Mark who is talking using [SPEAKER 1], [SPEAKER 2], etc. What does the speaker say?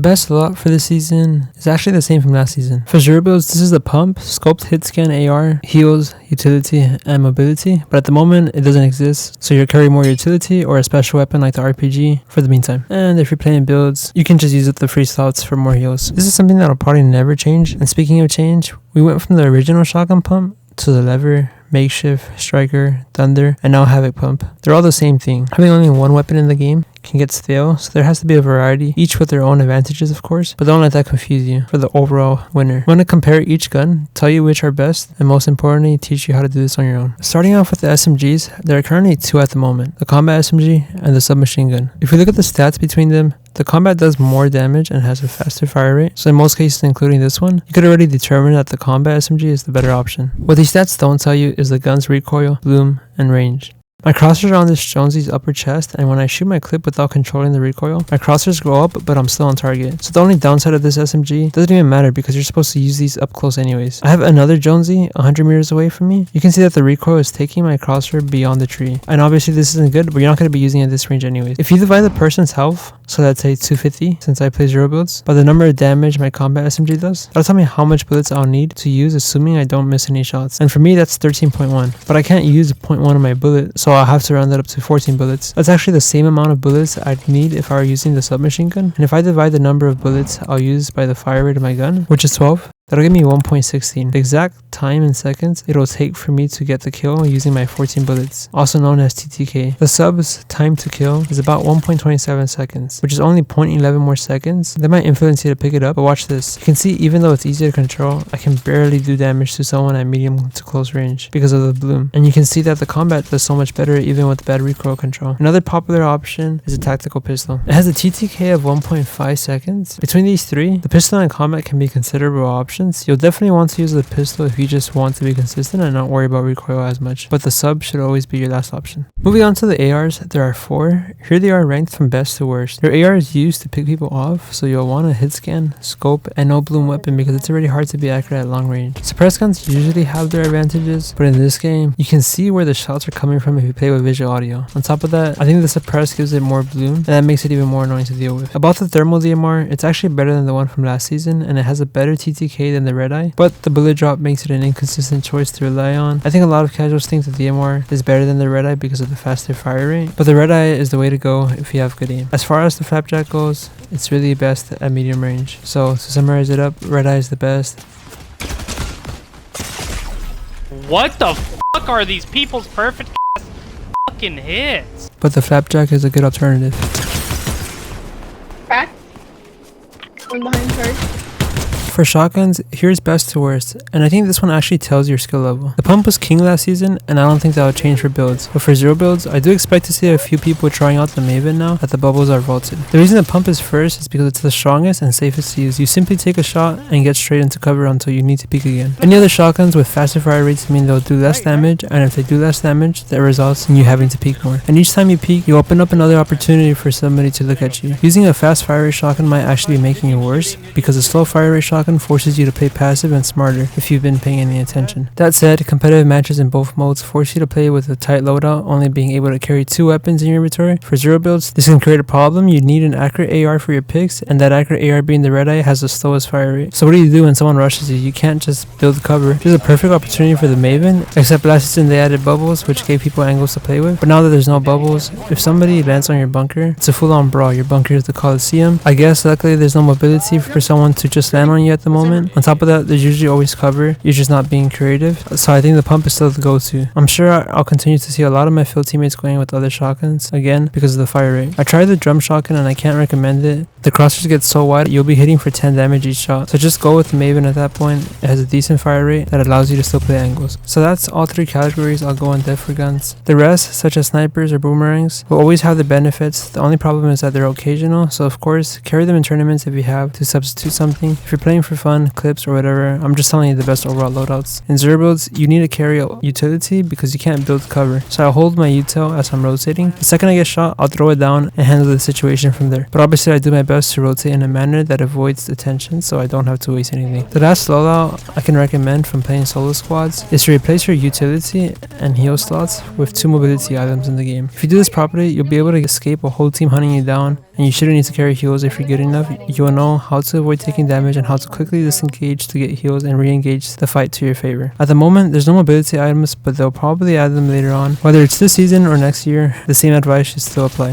[SPEAKER 1] best loadout for this season is actually the same from last season. For Zero builds, this is the pump, scoped hit scan AR, heals, utility, and mobility, but at the moment it doesn't exist, so you'll carry more utility or a special weapon like the RPG for the meantime. And if you're playing builds, you can just use up the free slots for more heals. This is something that'll probably never change, and speaking of change, we went from the original shotgun pump to the lever, makeshift, striker, thunder, and now havoc pump. They're all the same thing. Having only one weapon in the game can get stale, so there has to be a variety, each with their own advantages of course, but don't let that confuse you for the overall winner. I want to compare each gun, tell you which are best, and most importantly, teach you how to do this on your own. Starting off with the SMGs, there are currently two at the moment, the combat SMG and the submachine gun. If we look at the stats between them, the combat does more damage and has a faster fire rate, so in most cases including this one, you could already determine that the combat SMG is the better option. What these stats don't tell you is the gun's recoil, bloom, and range. My crosshairs are on this Jonesy's upper chest, and when I shoot my clip without controlling the recoil, my crosshairs go up, but I'm still on target. So the only downside of this SMG doesn't even matter because you're supposed to use these up close anyways. I have another Jonesy 100 meters away from me. You can see that the recoil is taking my crosshair beyond the tree. And obviously this isn't good, but you're not going to be using it at this range anyways. If you divide the person's health, so let's say 250, since I play Zero builds, by the number of damage my combat SMG does, that'll tell me how much bullets I'll need to use assuming I don't miss any shots. And for me that's 13.1, but I can't use 0.1 of my bullet, so I'll have to round that up to 14 bullets. That's actually the same amount of bullets I'd need if I were using the submachine gun, and if I divide the number of bullets I'll use by the fire rate of my gun, which is 12, that'll give me 1.16. The exact time in seconds it'll take for me to get the kill using my 14 bullets, also known as TTK. The sub's time to kill is about 1.27 seconds, which is only 0.11 more seconds. That might influence you to pick it up, but watch this. You can see even though it's easier to control, I can barely do damage to someone at medium to close range because of the bloom. And you can see that the combat does so much better even with bad recoil control. Another popular option is a tactical pistol. It has a TTK of 1.5 seconds. Between these three, the pistol and combat can be considerable options. You'll definitely want to use the pistol if you just want to be consistent and not worry about recoil as much, but the sub should always be your last option. Moving on to the ARs, there are 4. Here they are ranked from best to worst. Your AR is used to pick people off, so you'll want a hit scan, scope, and no bloom weapon because it's already hard to be accurate at long range. Suppressed guns usually have their advantages, but in this game, you can see where the shots are coming from if you play with visual audio. On top of that, I think the suppressed gives it more bloom, and that makes it even more annoying to deal with. About the thermal DMR, it's actually better than the one from last season, and it has a better TTK than the red eye, but the bullet drop makes it an inconsistent choice to rely on. I think a lot of casuals think the DMR is better than the red eye because of the faster fire rate, but the red eye is the way to go if you have good aim. As far as the flapjack goes, it's really best at medium range. So to summarize it up, red eye is the best.
[SPEAKER 2] What the fuck are these people's perfect fucking hits?
[SPEAKER 1] But the flapjack is a good alternative.
[SPEAKER 3] Crack. One behind first.
[SPEAKER 1] For shotguns, here's best to worst, and I think this one actually tells your skill level. The pump was king last season, and I don't think that will change for builds, but for Zero builds, I do expect to see a few people trying out the Maven now that the bubbles are vaulted. The reason the pump is first is because it's the strongest and safest to use. You simply take a shot and get straight into cover until you need to peek again. Any other shotguns with faster fire rates mean they'll do less damage, and if they do less damage, that results in you having to peek more. And each time you peek, you open up another opportunity for somebody to look at you. Using a fast fire rate shotgun might actually be making it worse, because a slow fire rate shotgun forces you to play passive and smarter if you've been paying any attention. That said, competitive matches in both modes force you to play with a tight loadout, only being able to carry 2 weapons in your inventory. For Zero builds, this can create a problem. You need an accurate AR for your picks, and that accurate AR being the red eye has the slowest fire rate. So what do you do when someone rushes you? You can't just build cover. This is a perfect opportunity for the Maven, except last season they added bubbles, which gave people angles to play with. But now that there's no bubbles, if somebody lands on your bunker, it's a full-on brawl. Your bunker is the Coliseum. I guess luckily there's no mobility for someone to just land on you at the moment. On top of that, there's usually always cover. You're just not being creative. So I think the pump is still the go-to. I'm sure I'll continue to see a lot of my field teammates going with other shotguns, again, because of the fire rate. I tried the drum shotgun and I can't recommend it. The crosshairs get so wide, you'll be hitting for 10 damage each shot. So just go with the Maven at that point. It has a decent fire rate that allows you to still play angles. So that's all 3 categories I'll go in depth for guns. The rest, such as snipers or boomerangs, will always have the benefits. The only problem is that they're occasional. So of course, carry them in tournaments if you have to substitute something. If you're playing for fun, clips or whatever, I'm just telling you the best overall loadouts. In Zero builds, you need to carry a utility because you can't build cover. So I'll hold my util as I'm rotating. The second I get shot, I'll throw it down and handle the situation from there. But obviously I do my best to rotate in a manner that avoids detention so I don't have to waste anything. The last loadout I can recommend from playing solo squads is to replace your utility and heal slots with 2 mobility items in the game. If you do this properly, you'll be able to escape a whole team hunting you down and you shouldn't need to carry heals if you're good enough. You will know how to avoid taking damage and how to quickly disengage to get heals and re-engage the fight to your favor. At the moment, there's no mobility items, but they'll probably add them later on. Whether it's this season or next year, the same advice should still apply.